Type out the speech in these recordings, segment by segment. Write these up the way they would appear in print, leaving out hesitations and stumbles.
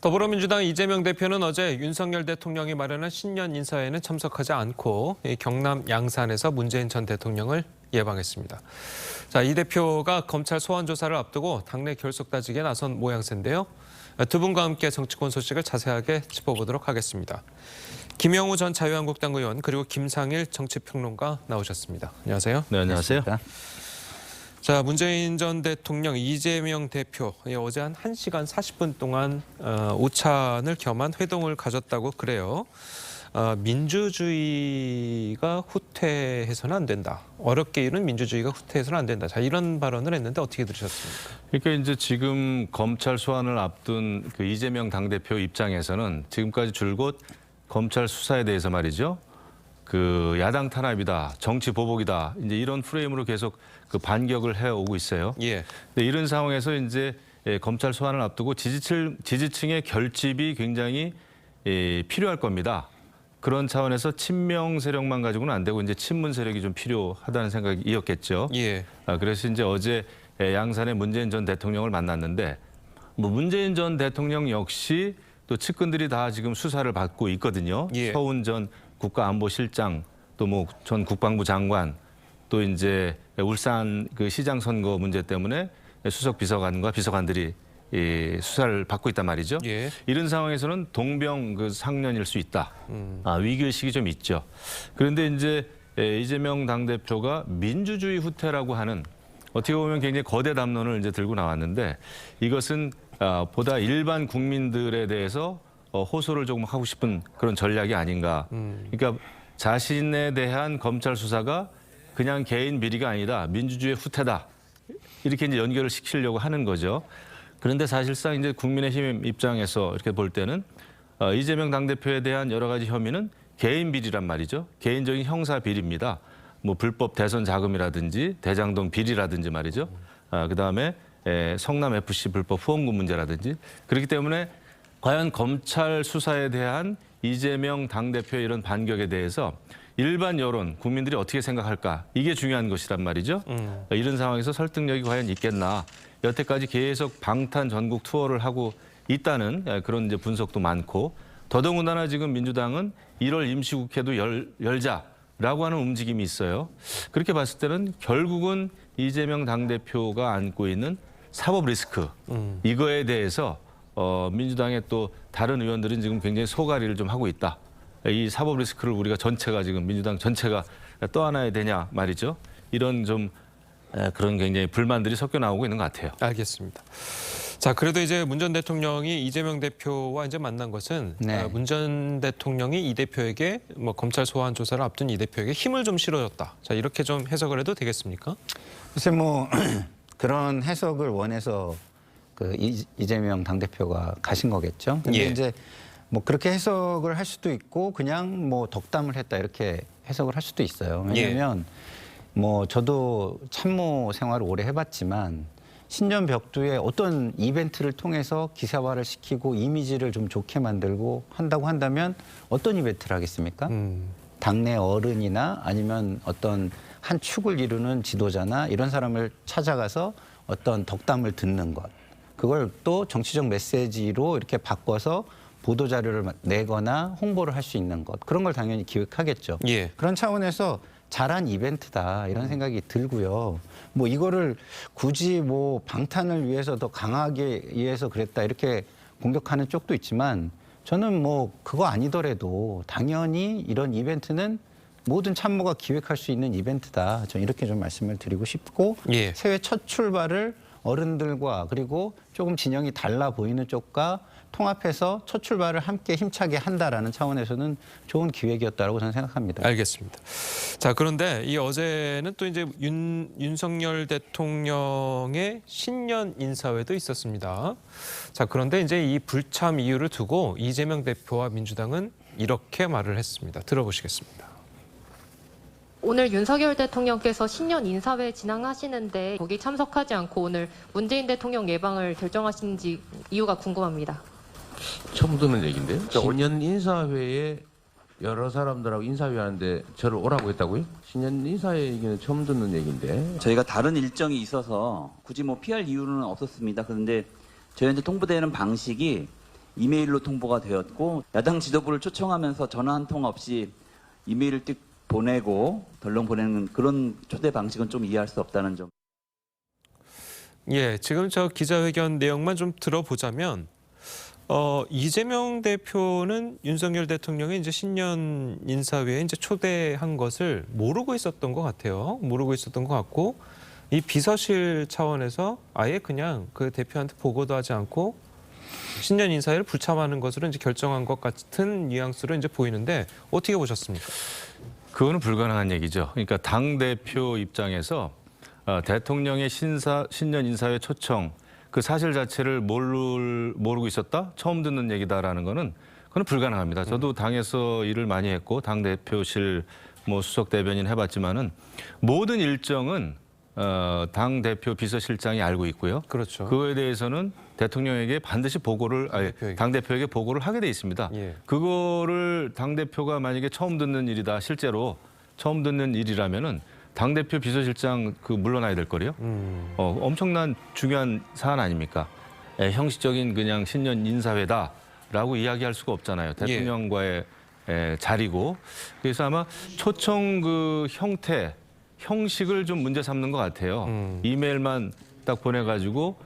더불어민주당 이재명 대표는 어제 윤석열 대통령이 마련한 신년 인사회에는 참석하지 않고 경남 양산에서 문재인 전 대통령을 예방했습니다. 자, 이 대표가 검찰 소환 조사를 앞두고 당내 결속 다지기에 나선 모양새인데요. 두 분과 함께 정치권 소식을 자세하게 짚어보도록 하겠습니다. 김영우 전 자유한국당 의원 그리고 김상일 정치평론가 나오셨습니다. 안녕하세요. 네, 안녕하세요. 자, 문재인 전 대통령, 이재명 대표 어제 한 1시간 40분 동안 오찬을 겸한 회동을 가졌다고 그래요. 민주주의가 후퇴해서는 안 된다. 어렵게 이룬 민주주의가 후퇴해서는 안 된다. 자, 이런 발언을 했는데 어떻게 들으셨습니까? 그러니까 이제 지금 검찰 소환을 앞둔 그 이재명 당대표 입장에서는 지금까지 줄곧 검찰 수사에 대해서 말이죠. 그 야당 탄압이다, 정치 보복이다, 이제 이런 프레임으로 계속 그 반격을 해오고 있어요. 예. 근데 이런 상황에서 이제 검찰 소환을 앞두고 지지층의 결집이 굉장히 필요할 겁니다. 그런 차원에서 친명 세력만 가지고는 안 되고 이제 친문 세력이 좀 필요하다는 생각이었겠죠. 예. 그래서 이제 어제 양산에 문재인 전 대통령을 만났는데 뭐 문재인 전 대통령 역시 또 측근들이 다 지금 수사를 받고 있거든요. 예. 서훈 전 국가안보실장, 또 뭐 전 국방부 장관, 또 이제 울산 그 시장 선거 문제 때문에 수석 비서관과 비서관들이 수사를 받고 있단 말이죠. 예. 이런 상황에서는 동병 그 상련일 수 있다. 위기의식이 좀 있죠. 그런데 이제 이재명 당대표가 민주주의 후퇴라고 하는 어떻게 보면 굉장히 거대 담론을 이제 들고 나왔는데 이것은 보다 일반 국민들에 대해서 호소를 조금 하고 싶은 그런 전략이 아닌가. 그러니까 자신에 대한 검찰 수사가 그냥 개인 비리가 아니다. 민주주의의 후퇴다. 이렇게 이제 연결을 시키려고 하는 거죠. 그런데 사실상 이제 국민의힘 입장에서 이렇게 볼 때는 이재명 당대표에 대한 여러 가지 혐의는 개인 비리란 말이죠. 개인적인 형사 비리입니다. 뭐 불법 대선 자금이라든지 대장동 비리라든지 말이죠. 그다음에 성남 FC 불법 후원금 문제라든지 그렇기 때문에 과연 검찰 수사에 대한 이재명 당대표의 이런 반격에 대해서 일반 여론, 국민들이 어떻게 생각할까? 이게 중요한 것이란 말이죠. 이런 상황에서 설득력이 과연 있겠나? 여태까지 계속 방탄 전국 투어를 하고 있다는 그런 이제 분석도 많고 더더군다나 지금 민주당은 1월 임시국회도 열자라고 하는 움직임이 있어요. 그렇게 봤을 때는 결국은 이재명 당대표가 안고 있는 사법 리스크 이거에 대해서 민주당의 또 다른 의원들은 지금 굉장히 소가리를 좀 하고 있다. 이 사법 리스크를 우리가 전체가 지금 민주당 전체가 떠안아야 되냐 말이죠. 이런 좀 그런 굉장히 불만들이 섞여 나오고 있는 것 같아요. 알겠습니다. 자, 그래도 이제 문 전 대통령이 이재명 대표와 이제 만난 것은 문 전 대통령이 이 대표에게 뭐 검찰 소환 조사를 앞둔 이 대표에게 힘을 좀 실어줬다. 자, 이렇게 좀 해석을 해도 되겠습니까? 글쎄 뭐 그런 해석을 원해서 그 이재명 당대표가 가신 거겠죠. 근데 예. 이제 뭐 그렇게 해석을 할 수도 있고 그냥 뭐 덕담을 했다 이렇게 해석을 할 수도 있어요. 왜냐하면 뭐 저도 참모 생활을 오래 해봤지만 신년 벽두에 어떤 이벤트를 통해서 기사화를 시키고 이미지를 좀 좋게 만들고 한다고 한다면 어떤 이벤트를 하겠습니까? 당내 어른이나 아니면 어떤 한 축을 이루는 지도자나 이런 사람을 찾아가서 어떤 덕담을 듣는 것. 그걸 또 정치적 메시지로 이렇게 바꿔서 보도자료를 내거나 홍보를 할 수 있는 것. 그런 걸 당연히 기획하겠죠. 예. 그런 차원에서 잘한 이벤트다 이런 생각이 들고요. 뭐 이거를 굳이 뭐 방탄을 위해서 더 강하게 위해서 그랬다 이렇게 공격하는 쪽도 있지만 저는 뭐 그거 아니더라도 당연히 이런 이벤트는 모든 참모가 기획할 수 있는 이벤트다. 저는 이렇게 좀 말씀을 드리고 싶고 예. 새해 첫 출발을 어른들과 그리고 조금 진영이 달라 보이는 쪽과 통합해서 첫 출발을 함께 힘차게 한다라는 차원에서는 좋은 기획이었다고 저는 생각합니다. 알겠습니다. 자, 그런데 이 어제는 또 이제 윤석열 대통령의 신년 인사회도 있었습니다. 자, 그런데 이제 이 불참 이유를 두고 이재명 대표와 민주당은 이렇게 말을 했습니다. 들어보시겠습니다. 오늘 윤석열 대통령께서 신년 인사회 진행하시는데 거기 참석하지 않고 오늘 문재인 대통령 예방을 결정하신지 이유가 궁금합니다. 처음 듣는 얘기인데요. 신년 인사회에 여러 사람들하고 인사회 하는데 저를 오라고 했다고요? 신년 인사회 얘기는 처음 듣는 얘기인데. 저희가 다른 일정이 있어서 굳이 뭐 피할 이유는 없었습니다. 그런데 저희한테 통보되는 방식이 이메일로 통보가 되었고 야당 지도부를 초청하면서 전화 한 통 없이 이메일을 띡 보내고 덜렁 보내는 그런 초대 방식은 좀 이해할 수 없다는 점. 예, 지금 저 기자회견 내용만 좀 들어보자면 이재명 대표는 윤석열 대통령이 이제 신년 인사회에 이제 초대한 것을 모르고 있었던 것 같아요. 모르고 있었던 것 같고 이 비서실 차원에서 아예 그냥 그 대표한테 보고도 하지 않고 신년 인사회를 불참하는 것으로 이제 결정한 것 같은 뉘앙스로 이제 보이는데 어떻게 보셨습니까? 그거는 불가능한 얘기죠. 그러니까 당 대표 입장에서 대통령의 신년 인사회 초청 그 사실 자체를 모르고 있었다? 처음 듣는 얘기다라는 거는 그건 불가능합니다. 저도 당에서 일을 많이 했고 당 대표실 뭐 수석 대변인 해봤지만은 모든 일정은 당 대표 비서실장이 알고 있고요. 그렇죠. 그거에 대해서는 대통령에게 반드시 당 대표에게 보고를 하게 돼 있습니다. 예. 그거를 당 대표가 만약에 처음 듣는 일이다, 실제로 처음 듣는 일이라면은 당 대표 비서실장 물러나야 될 거래요. 엄청난 중요한 사안 아닙니까? 형식적인 그냥 신년 인사회다라고 이야기할 수가 없잖아요. 대통령과의 자리고. 그래서 아마 초청 그 형식을 좀 문제 삼는 것 같아요. 이메일만 딱 보내가지고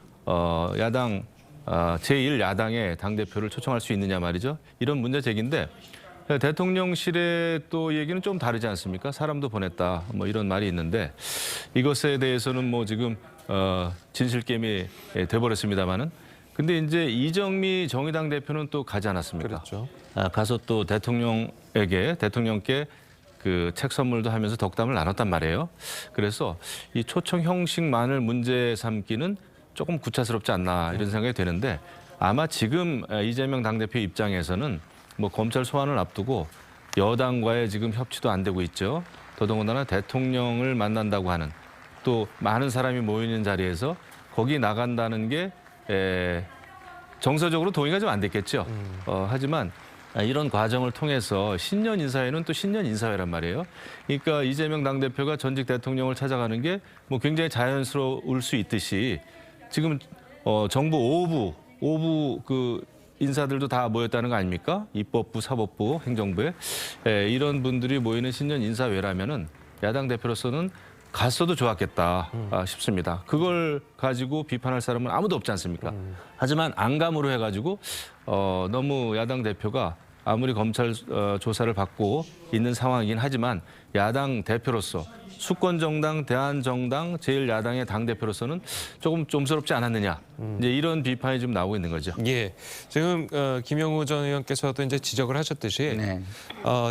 야당 제1야당의 당대표를 초청할 수 있느냐 말이죠. 이런 문제 제기인데 대통령실의 또 얘기는 좀 다르지 않습니까? 사람도 보냈다 뭐 이런 말이 있는데 이것에 대해서는 뭐 지금 진실게임이 돼버렸습니다마는 근데 이제 이정미 정의당 대표는 또 가지 않았습니까? 그렇죠. 가서 또 대통령께 그 책 선물도 하면서 덕담을 나눴단 말이에요. 그래서 이 초청 형식만을 문제 삼기는 조금 구차스럽지 않나 이런 생각이 드는데 아마 지금 이재명 당대표 입장에서는 뭐 검찰 소환을 앞두고 여당과의 지금 협치도 안 되고 있죠. 더더군다나 대통령을 만난다고 하는 또 많은 사람이 모이는 자리에서 거기 나간다는 게 정서적으로 동의가 좀 안 됐겠죠. 하지만 이런 과정을 통해서 신년 인사회는 또 신년 인사회란 말이에요. 그러니까 이재명 당대표가 전직 대통령을 찾아가는 게 뭐 굉장히 자연스러울 수 있듯이 지금 정부 5부 그 인사들도 다 모였다는 거 아닙니까? 입법부, 사법부, 행정부에 이런 분들이 모이는 신년 인사회라면은 야당 대표로서는 갔어도 좋았겠다 싶습니다. 그걸 가지고 비판할 사람은 아무도 없지 않습니까? 하지만 안감으로 해가지고 너무 야당 대표가 아무리 검찰 조사를 받고 있는 상황이긴 하지만 야당 대표로서 수권정당, 대한정당, 제1야당의 당대표로서는 조금 좀스럽지 않았느냐. 이제 이런 비판이 좀 나오고 있는 거죠. 예, 지금 김영우 전 의원께서도 이제 지적을 하셨듯이 네.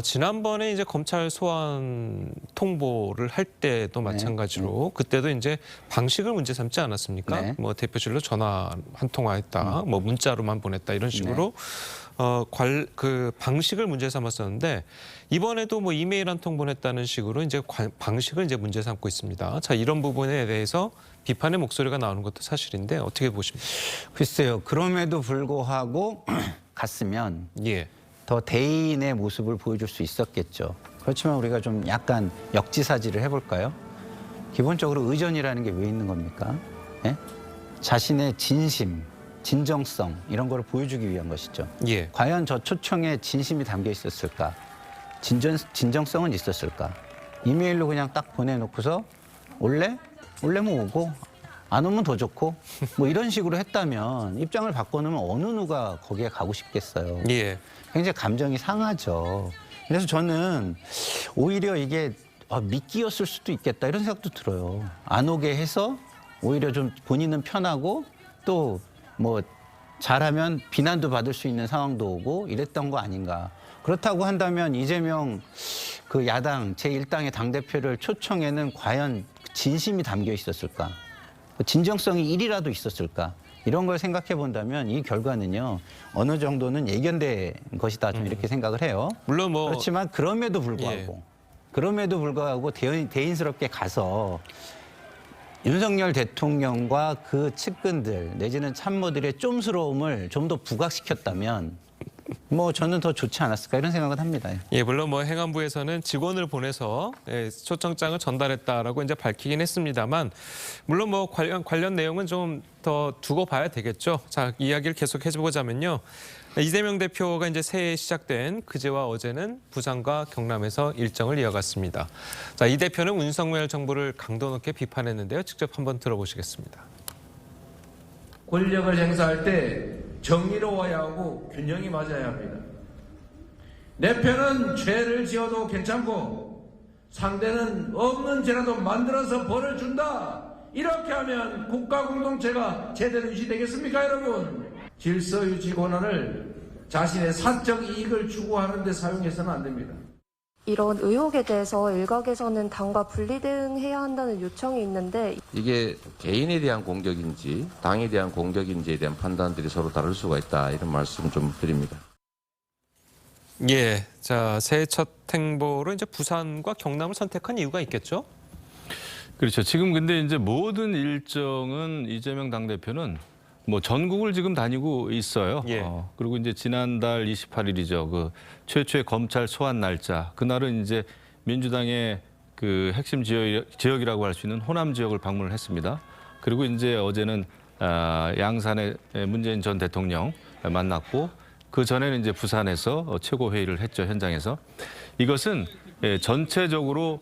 지난번에 이제 검찰 소환 통보를 할 때도 마찬가지로 그때도 이제 방식을 문제 삼지 않았습니까? 네. 뭐 대표실로 전화 한 통화했다, 뭐 문자로만 보냈다 이런 식으로 그 방식을 문제 삼았었는데 이번에도 뭐 이메일 한 통 보냈다는 식으로 이제 방식을 이제 문제 삼고 있습니다. 자, 이런 부분에 대해서 비판의 목소리가 나오는 것도 사실인데 어떻게 보십니까? 글쎄요. 그럼에도 불구하고 갔으면 예. 더 대인의 모습을 보여줄 수 있었겠죠. 그렇지만 우리가 좀 약간 역지사지를 해볼까요? 기본적으로 의전이라는 게 왜 있는 겁니까? 예? 자신의 진정성 이런 거를 보여주기 위한 것이죠. 예. 과연 저 초청에 진심이 담겨 있었을까? 진정성은 있었을까? 이메일로 그냥 딱 보내놓고서 올래? 올래면 오고 안 오면 더 좋고 뭐 이런 식으로 했다면 입장을 바꿔놓으면 어느 누가 거기에 가고 싶겠어요. 예. 굉장히 감정이 상하죠. 그래서 저는 오히려 이게 미끼였을 수도 있겠다 이런 생각도 들어요. 안 오게 해서 오히려 좀 본인은 편하고 또 뭐 잘하면 비난도 받을 수 있는 상황도 오고 이랬던 거 아닌가. 그렇다고 한다면 이재명 그 야당 제1당의 당대표를 초청에는 과연 진심이 담겨 있었을까? 진정성이 1이라도 있었을까? 이런 걸 생각해 본다면 이 결과는요 어느 정도는 예견된 것이다 좀 이렇게 생각을 해요. 물론 뭐 그렇지만 그럼에도 불구하고 대인스럽게 가서 윤석열 대통령과 그 측근들 내지는 참모들의 쫌스러움을 좀 더 부각시켰다면 뭐 저는 더 좋지 않았을까 이런 생각을 합니다. 예, 물론 뭐 행안부에서는 직원을 보내서 초청장을 전달했다라고 이제 밝히긴 했습니다만, 물론 뭐 관련 내용은 좀 더 두고 봐야 되겠죠. 자, 이야기를 계속 해보자면요. 이재명 대표가 이제 새해 시작된 그제와 어제는 부산과 경남에서 일정을 이어갔습니다. 자, 이 대표는 윤석열 정부를 강도 높게 비판했는데요. 직접 한번 들어보시겠습니다. 권력을 행사할 때 정의로워야 하고 균형이 맞아야 합니다. 내 편은 죄를 지어도 괜찮고 상대는 없는 죄라도 만들어서 벌을 준다. 이렇게 하면 국가 공동체가 제대로 유지되겠습니까, 여러분? 질서 유지 권한을 자신의 사적 이익을 추구하는 데 사용해서는 안 됩니다. 이런 의혹에 대해서 일각에서는 당과 분리 대응해야 한다는 요청이 있는데 이게 개인에 대한 공격인지 당에 대한 공격인지에 대한 판단들이 서로 다를 수가 있다. 이런 말씀 좀 드립니다. 예, 자, 새해 첫 행보로 이제 부산과 경남을 선택한 이유가 있겠죠? 그렇죠. 지금 근데 이제 모든 일정은 이재명 당대표는 뭐 전국을 지금 다니고 있어요. 예. 그리고 이제 지난달 28일이죠. 그 최초의 검찰 소환 날짜. 그날은 이제 민주당의 그 핵심 지역이라고 할 수 있는 호남 지역을 방문을 했습니다. 그리고 이제 어제는 양산의 문재인 전 대통령 만났고 그 전에는 이제 부산에서 최고 회의를 했죠, 현장에서. 이것은 전체적으로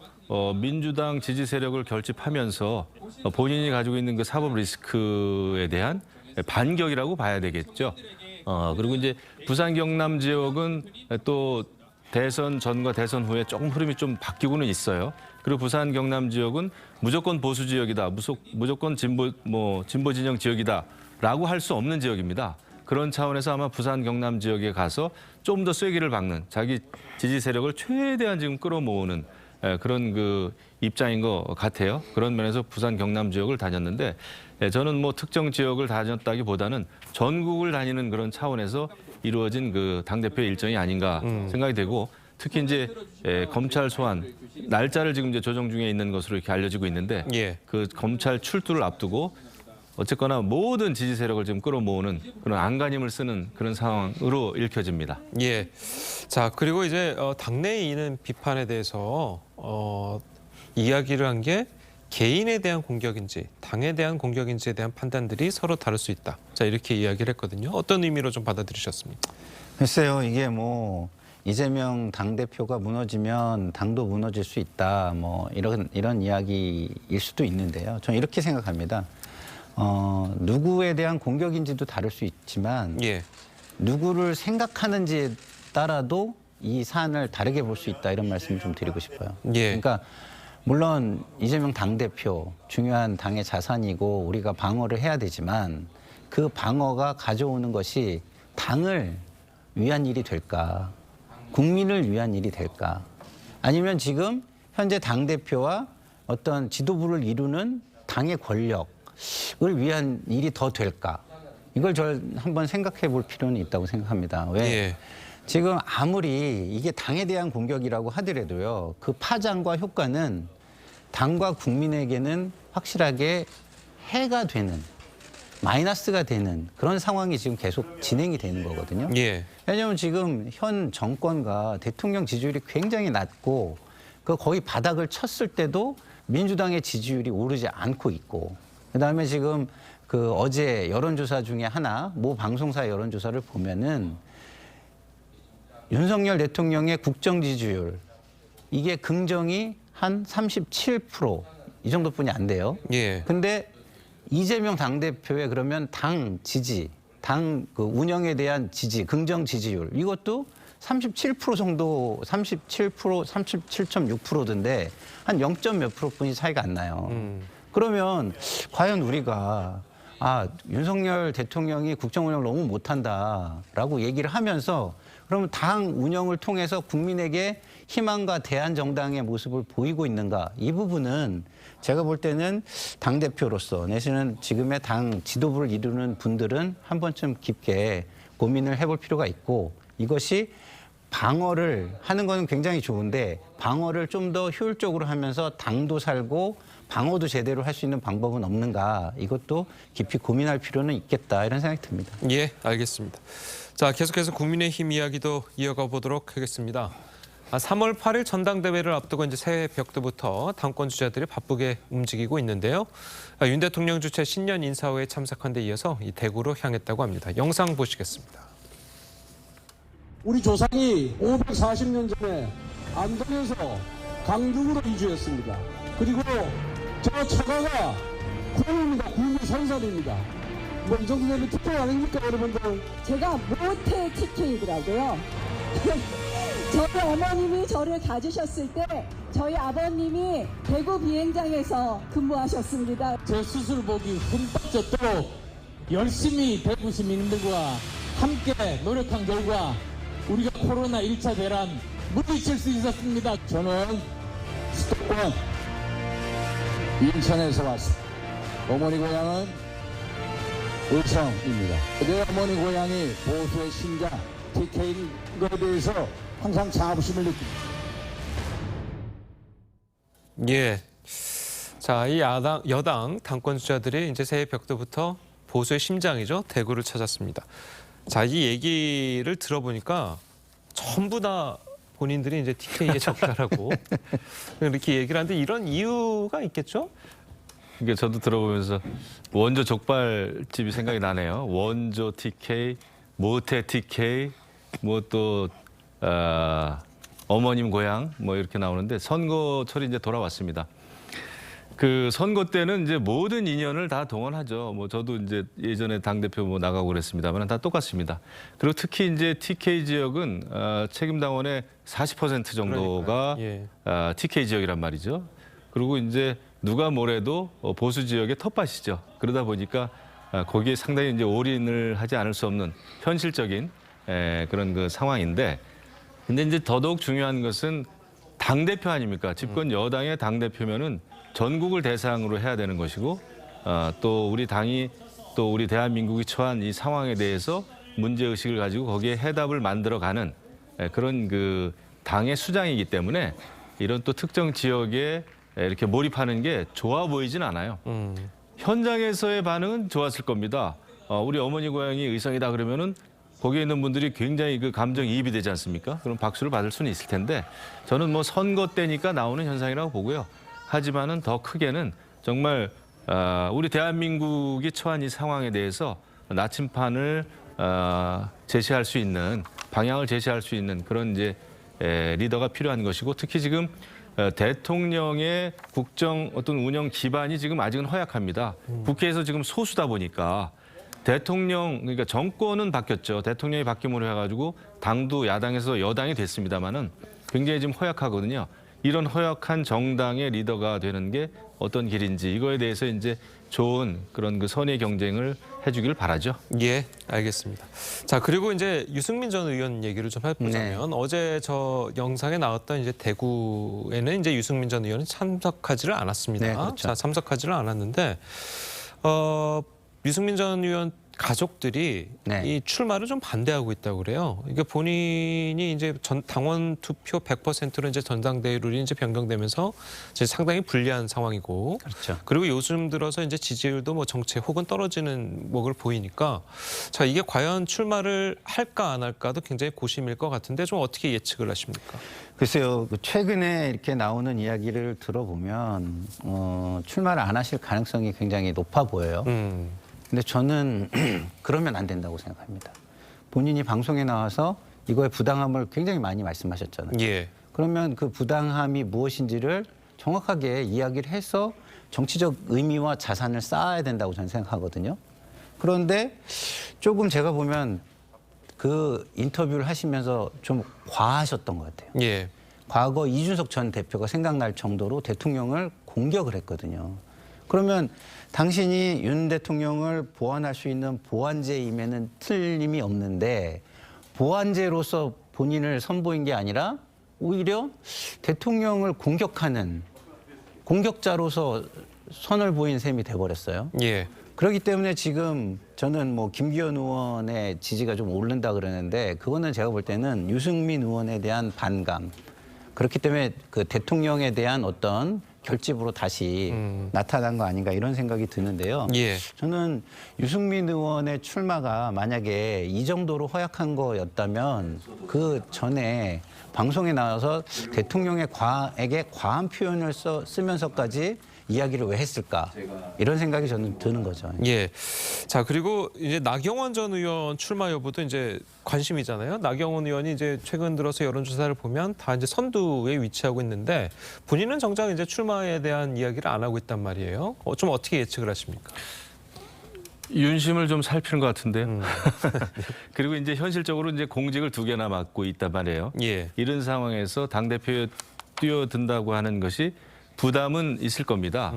민주당 지지 세력을 결집하면서 본인이 가지고 있는 그 사법 리스크에 대한 반격이라고 봐야 되겠죠. 그리고 이제 부산 경남 지역은 또 대선 전과 대선 후에 조금 흐름이 좀 바뀌고는 있어요. 그리고 부산 경남 지역은 무조건 보수 지역이다, 무조건 진보 진영 지역이다라고 할 수 없는 지역입니다. 그런 차원에서 아마 부산 경남 지역에 가서 좀 더 쐐기를 박는 자기 지지 세력을 최대한 지금 끌어모으는 그런 그 입장인 것 같아요. 그런 면에서 부산 경남 지역을 다녔는데 저는 뭐 특정 지역을 다녔다기보다는 전국을 다니는 그런 차원에서 이루어진 그 당대표의 일정이 아닌가 생각이 되고 특히 이제 검찰 소환 날짜를 지금 이제 조정 중에 있는 것으로 이렇게 알려지고 있는데 예. 그 검찰 출두를 앞두고 어쨌거나 모든 지지 세력을 지금 끌어모으는 그런 안간힘을 쓰는 그런 상황으로 읽혀집니다. 예. 자, 그리고 이제 당내에 있는 비판에 대해서 이야기를 한 게 개인에 대한 공격인지 당에 대한 공격인지에 대한 판단들이 서로 다를 수 있다. 자, 이렇게 이야기를 했거든요. 어떤 의미로 좀 받아들이셨습니까? 글쎄요, 이게 뭐 이재명 당대표가 무너지면 당도 무너질 수 있다. 뭐 이런 이야기일 수도 있는데요. 저는 이렇게 생각합니다. 누구에 대한 공격인지도 다를 수 있지만 예. 누구를 생각하는지에 따라도 이 사안을 다르게 볼 수 있다 이런 말씀을 좀 드리고 싶어요. 예. 그러니까 물론 이재명 당대표 중요한 당의 자산이고 우리가 방어를 해야 되지만 그 방어가 가져오는 것이 당을 위한 일이 될까? 국민을 위한 일이 될까? 아니면 지금 현재 당대표와 어떤 지도부를 이루는 당의 권력을 위한 일이 더 될까? 이걸 저 한번 생각해 볼 필요는 있다고 생각합니다. 왜? 예. 지금 아무리 이게 당에 대한 공격이라고 하더라도요. 그 파장과 효과는 당과 국민에게는 확실하게 해가 되는, 마이너스가 되는 그런 상황이 지금 계속 진행이 되는 거거든요. 예. 왜냐하면 지금 현 정권과 대통령 지지율이 굉장히 낮고 그 거의 바닥을 쳤을 때도 민주당의 지지율이 오르지 않고 있고 그다음에 지금 그 어제 여론조사 중에 하나 모 방송사 여론조사를 보면은 윤석열 대통령의 국정 지지율 이게 긍정이 한 37% 이 정도뿐이 안 돼요. 예. 근데 이재명 당대표의 그러면 당 지지, 당 그 운영에 대한 지지, 긍정 지지율 이것도 37% 정도, 37.6%던데 한 0. 몇 프로뿐이 차이가 안 나요. 그러면 과연 우리가 윤석열 대통령이 국정 운영을 너무 못한다라고 얘기를 하면서 그러면 당 운영을 통해서 국민에게 희망과 대한정당의 모습을 보이고 있는가? 이 부분은 제가 볼 때는 당대표로서 내지는 지금의 당 지도부를 이루는 분들은 한 번쯤 깊게 고민을 해볼 필요가 있고 이것이 방어를 하는 거는 굉장히 좋은데 방어를 좀 더 효율적으로 하면서 당도 살고 방어도 제대로 할 수 있는 방법은 없는가, 이것도 깊이 고민할 필요는 있겠다, 이런 생각이 듭니다. 예, 알겠습니다. 자, 계속해서 국민의힘 이야기도 이어가 보도록 하겠습니다. 3월 8일 전당대회를 앞두고 이제 새해 벽두부터 당권 주자들이 바쁘게 움직이고 있는데요. 윤 대통령 주최 신년 인사회에 참석한 데 이어서 이 대구로 향했다고 합니다. 영상 보시겠습니다. 우리 조상이 540년 전에 안동에서 강릉으로 이주했습니다. 그리고 저 처가가 구입니다. 구입 선산입니다. 뭐 이 정도 되면 TK 아닙니까, 여러분들? 제가 모태 TK더라고요. 저희 어머님이 저를 가지셨을 때 저희 아버님이 대구 비행장에서 근무하셨습니다. 제 수술복이 흠뻑 젖도록 열심히 대구 시민들과 함께 노력한 결과 우리가 코로나 1차 대란 물리칠 수 있었습니다. 저는 수도권 인천에서 왔습니다. 어머니 고향은 의성입니다. 내 어머니 고향이 보수의 신자 TK인 것에 대해서 항상 자부심을 느낍니다. 예. 자, 이 여당 당권 주자들이 이제 새해 벽두부터 보수의 심장이죠. 대구를 찾았습니다. 자, 이 얘기를 들어보니까 전부 다 본인들이 이제 TK의 적자라고 이렇게 얘기를 하는데 이런 이유가 있겠죠? 이게 저도 들어보면서 원조 족발집이 생각이 나네요. 원조 TK, 모태 TK, 뭐 또 어머님 고향 뭐 이렇게 나오는데 선거철이 이제 돌아왔습니다. 그 선거 때는 이제 모든 인연을 다 동원하죠. 뭐 저도 이제 예전에 당대표 뭐 나가고 그랬습니다만 다 똑같습니다. 그리고 특히 이제 TK 지역은 책임 당원의 40% 정도가 예. TK 지역이란 말이죠. 그리고 이제 누가 뭐래도 보수 지역의 텃밭이죠. 그러다 보니까 거기에 상당히 이제 올인을 하지 않을 수 없는 현실적인 그런 그 상황인데, 근데 이제 더더욱 중요한 것은 당대표 아닙니까? 집권 여당의 당대표면은 전국을 대상으로 해야 되는 것이고, 또 우리 당이 또 우리 대한민국이 처한 이 상황에 대해서 문제의식을 가지고 거기에 해답을 만들어가는 그런 그 당의 수장이기 때문에 이런 또 특정 지역에 이렇게 몰입하는 게 좋아 보이진 않아요. 현장에서의 반응은 좋았을 겁니다. 우리 어머니 고향이 의성이다 그러면은 거기에 있는 분들이 굉장히 그 감정이입이 되지 않습니까? 그럼 박수를 받을 수는 있을 텐데 저는 뭐 선거 때니까 나오는 현상이라고 보고요. 하지만은 더 크게는 정말 우리 대한민국이 처한 이 상황에 대해서 나침판을 제시할 수 있는, 방향을 제시할 수 있는 그런 이제 리더가 필요한 것이고, 특히 지금 대통령의 국정 어떤 운영 기반이 지금 아직은 허약합니다. 국회에서 지금 소수다 보니까 대통령, 그러니까 정권은 바뀌었죠. 대통령이 바뀜으로 해가지고 당도 야당에서 여당이 됐습니다만은 굉장히 지금 허약하거든요. 이런 허약한 정당의 리더가 되는 게 어떤 길인지, 이거에 대해서 이제 좋은 그런 그 선의 경쟁을 해주길 바라죠. 예, 알겠습니다. 자, 그리고 이제 유승민 전 의원 얘기를 좀 해보자면 어제 저 영상에 나왔던 이제 대구에는 이제 유승민 전 의원은 참석하지를 않았습니다. 네, 그렇죠. 자, 참석하지를 않았는데 유승민 전 의원 가족들이 이 출마를 좀 반대하고 있다고 그래요. 이게 본인이 이제 당원 투표 100%로 이제 전당대회 룰이 이제 변경되면서 이제 상당히 불리한 상황이고, 그렇죠. 그리고 요즘 들어서 이제 지지율도 뭐 정체 혹은 떨어지는 목을 보이니까, 자, 이게 과연 출마를 할까 안 할까도 굉장히 고심일 것 같은데 좀 어떻게 예측을 하십니까? 글쎄요, 최근에 이렇게 나오는 이야기를 들어보면 출마를 안 하실 가능성이 굉장히 높아 보여요. 근데 저는 그러면 안 된다고 생각합니다. 본인이 방송에 나와서 이거의 부당함을 굉장히 많이 말씀하셨잖아요. 예. 그러면 그 부당함이 무엇인지를 정확하게 이야기를 해서 정치적 의미와 자산을 쌓아야 된다고 저는 생각하거든요. 그런데 조금 제가 보면 그 인터뷰를 하시면서 좀 과하셨던 것 같아요. 예. 과거 이준석 전 대표가 생각날 정도로 대통령을 공격을 했거든요. 그러면 당신이 윤 대통령을 보완할 수 있는 보완제임에는 틀림이 없는데, 보완제로서 본인을 선보인 게 아니라 오히려 대통령을 공격하는 공격자로서 선을 보인 셈이 돼버렸어요. 예. 그렇기 때문에 지금 저는 뭐 김기현 의원의 지지가 좀 오른다 그러는데 그거는 제가 볼 때는 유승민 의원에 대한 반감. 그렇기 때문에 그 대통령에 대한 어떤 결집으로 다시 나타난 거 아닌가 이런 생각이 드는데요. 예. 저는 유승민 의원의 출마가 만약에 이 정도로 허약한 거였다면 그 전에 방송에 나와서 대통령에게 과한 표현을 쓰면서까지 이야기를 왜 했을까 이런 생각이 저는 드는 거죠. 예. 자, 그리고 이제 나경원 전 의원 출마 여부도 이제 관심이잖아요. 나경원 의원이 이제 최근 들어서 여론조사를 보면 다 이제 선두에 위치하고 있는데 본인은 정작 이제 출마에 대한 이야기를 안 하고 있단 말이에요. 좀 어떻게 예측을 하십니까? 윤심을 좀 살피는 것 같은데요. 그리고 이제 현실적으로 이제 공직을 2개나 맡고 있단 말이에요. 예. 이런 상황에서 당대표에 뛰어든다고 하는 것이 부담은 있을 겁니다.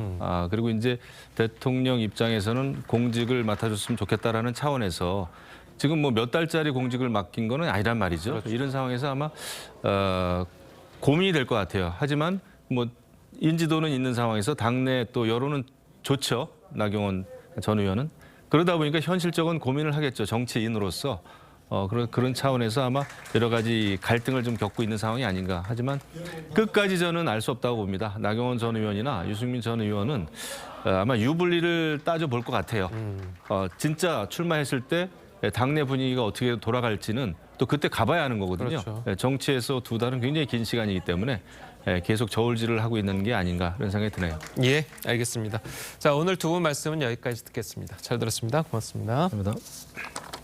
그리고 이제 대통령 입장에서는 공직을 맡아줬으면 좋겠다라는 차원에서 지금 뭐 몇 달짜리 공직을 맡긴 거는 아니란 말이죠. 그렇죠. 이런 상황에서 아마 고민이 될 것 같아요. 하지만 뭐 인지도는 있는 상황에서 당내 또 여론은 좋죠. 나경원 전 의원은. 그러다 보니까 현실적인 고민을 하겠죠. 정치인으로서. 그런 차원에서 아마 여러 가지 갈등을 좀 겪고 있는 상황이 아닌가. 하지만 끝까지 저는 알 수 없다고 봅니다. 나경원 전 의원이나 유승민 전 의원은 아마 유불리를 따져볼 것 같아요. 진짜 출마했을 때 당내 분위기가 어떻게 돌아갈지는 또 그때 가봐야 하는 거거든요. 그렇죠. 정치에서 2달은 굉장히 긴 시간이기 때문에 계속 저울질을 하고 있는 게 아닌가 그런 생각이 드네요. 예, 알겠습니다. 자, 오늘 두 분 말씀은 여기까지 듣겠습니다. 잘 들었습니다. 고맙습니다. 감사합니다.